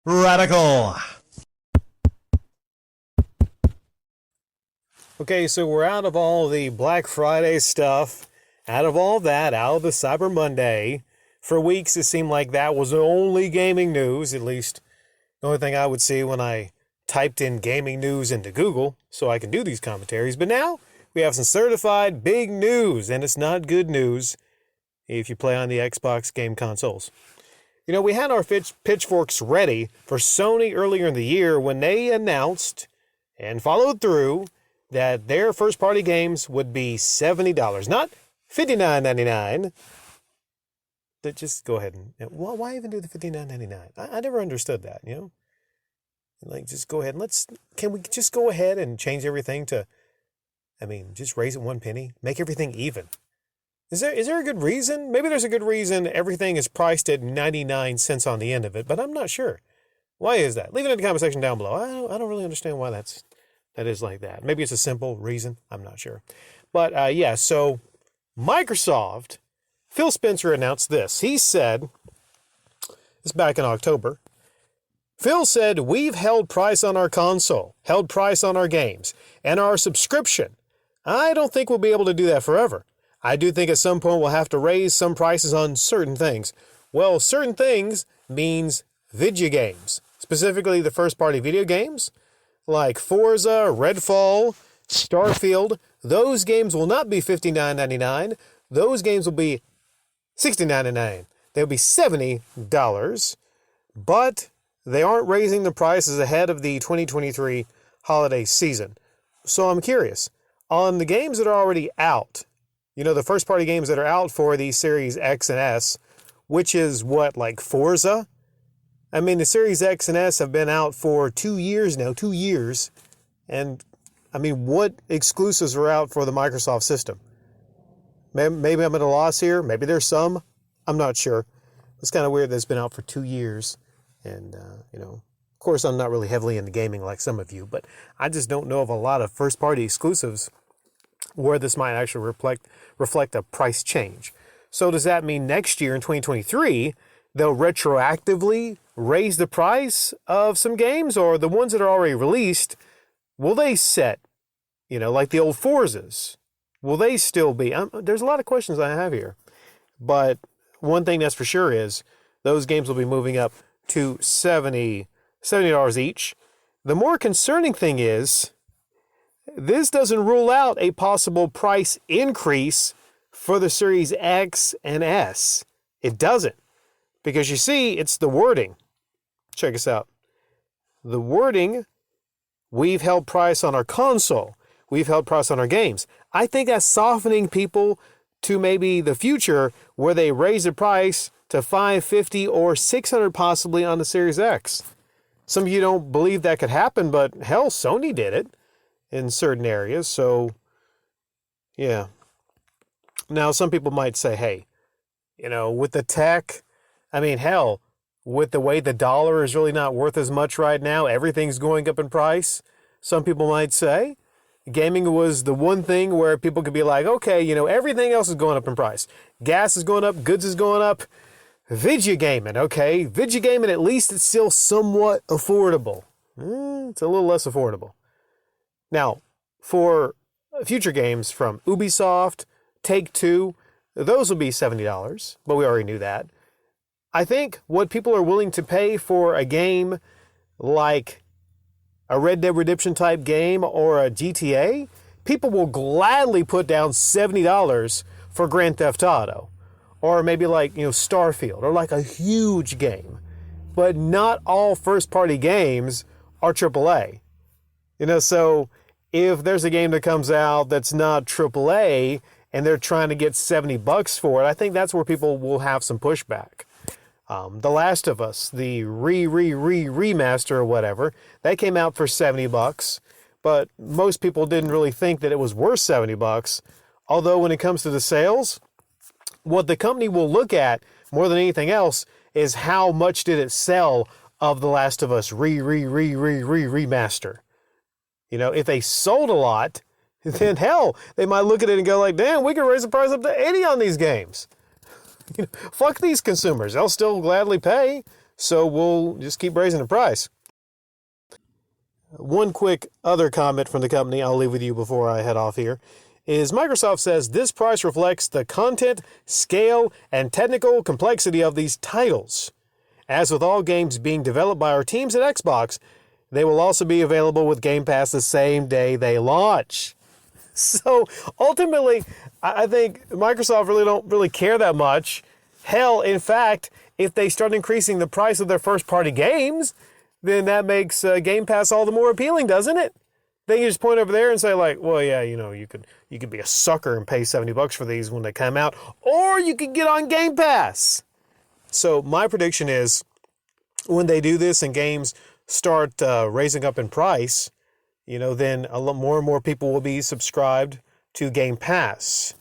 Radical. Okay, so we're out of all the Black Friday stuff, out of all that, out of the Cyber Monday. For weeks, it seemed like that was the only gaming news, at least the only thing I would see when I typed in gaming news into Google so I can do these commentaries. But now we have some certified big news, and it's not good news if you play on the Xbox game consoles. You know, we had our pitchforks ready for Sony earlier in the year when they announced and followed through that their first-party games would be $70, not $59.99. Just go ahead and why even do the $59.99? I never understood that, you know? Like, just go ahead and can we just go ahead and change everything to, just raise it 1 penny, make everything even. Is there a good reason? Maybe there's a good reason everything is priced at 99 cents on the end of it, but I'm not sure. Why is that? Leave it in the comment section down below. I don't really understand why that is like that. Maybe it's a simple reason. I'm not sure. But so Microsoft, Phil Spencer announced this. He said, this back in October, Phil said, "We've held price on our console, held price on our games, and our subscription. I don't think we'll be able to do that forever. I do think at some point we'll have to raise some prices on certain things." Well, certain things means Vidja games, specifically the first-party video games, like Forza, Redfall, Starfield. Those games will not be $59.99. Those games will be $69.99. They'll be $70, but they aren't raising the prices ahead of the 2023 holiday season. So I'm curious, on the games that are already out, you know, the first-party games that are out for the Series X and S, which is what, like Forza? The Series X and S have been out for 2 years now, 2 years. And, what exclusives are out for the Microsoft system? Maybe I'm at a loss here. Maybe there's some. I'm not sure. It's kind of weird that it's been out for 2 years. And, of course, I'm not really heavily into gaming like some of you, but I just don't know of a lot of first-party exclusives where this might actually reflect a price change. So does that mean next year in 2023, they'll retroactively raise the price of some games, or the ones that are already released, will they set, like the old Forzas? Will they still be? There's a lot of questions I have here. But one thing that's for sure is those games will be moving up to $70 each. The more concerning thing is this doesn't rule out a possible price increase for the Series X and S. It doesn't. Because you see, it's the wording. Check us out. The wording, "We've held price on our console. We've held price on our games." I think that's softening people to maybe the future where they raise the price to $550 or $600 possibly on the Series X. Some of you don't believe that could happen, but hell, Sony did it in certain areas. So, yeah. Now, some people might say, hey, with the tech, hell, with the way the dollar is really not worth as much right now, everything's going up in price. Some people might say gaming was the one thing where people could be like, okay, everything else is going up in price. Gas is going up, goods is going up. Vidja gaming, okay? Vidja gaming, at least it's still somewhat affordable. It's a little less affordable. Now, for future games from Ubisoft, Take-Two, those will be $70, but we already knew that. I think what people are willing to pay for a game like a Red Dead Redemption type game or a GTA, people will gladly put down $70 for Grand Theft Auto. Or maybe like, Starfield, or like a huge game. But not all first-party games are AAA. So if there's a game that comes out that's not AAA and they're trying to get $70 for it, I think that's where people will have some pushback. The Last of Us, the remaster or whatever, that came out for $70, but most people didn't really think that it was worth $70. Although when it comes to the sales, what the company will look at more than anything else is how much did it sell of The Last of Us remaster. If they sold a lot, then hell, they might look at it and go like, damn, we can raise the price up to 80 on these games. Fuck these consumers. They'll still gladly pay So we'll just keep raising the price. One quick other comment from the company I'll leave with you before I head off here is Microsoft says this price reflects the content, scale, and technical complexity of these titles. As with all games being developed by our teams at Xbox, they will also be available with Game Pass the same day they launch. So ultimately, I think Microsoft don't really care that much. Hell, in fact, if they start increasing the price of their first-party games, then that makes Game Pass all the more appealing, doesn't it? They can just point over there and say, like, well, yeah, you could be a sucker and pay $70 for these when they come out, or you could get on Game Pass. So my prediction is when they do this and games start raising up in price, then a lot more and more people will be subscribed to Game Pass.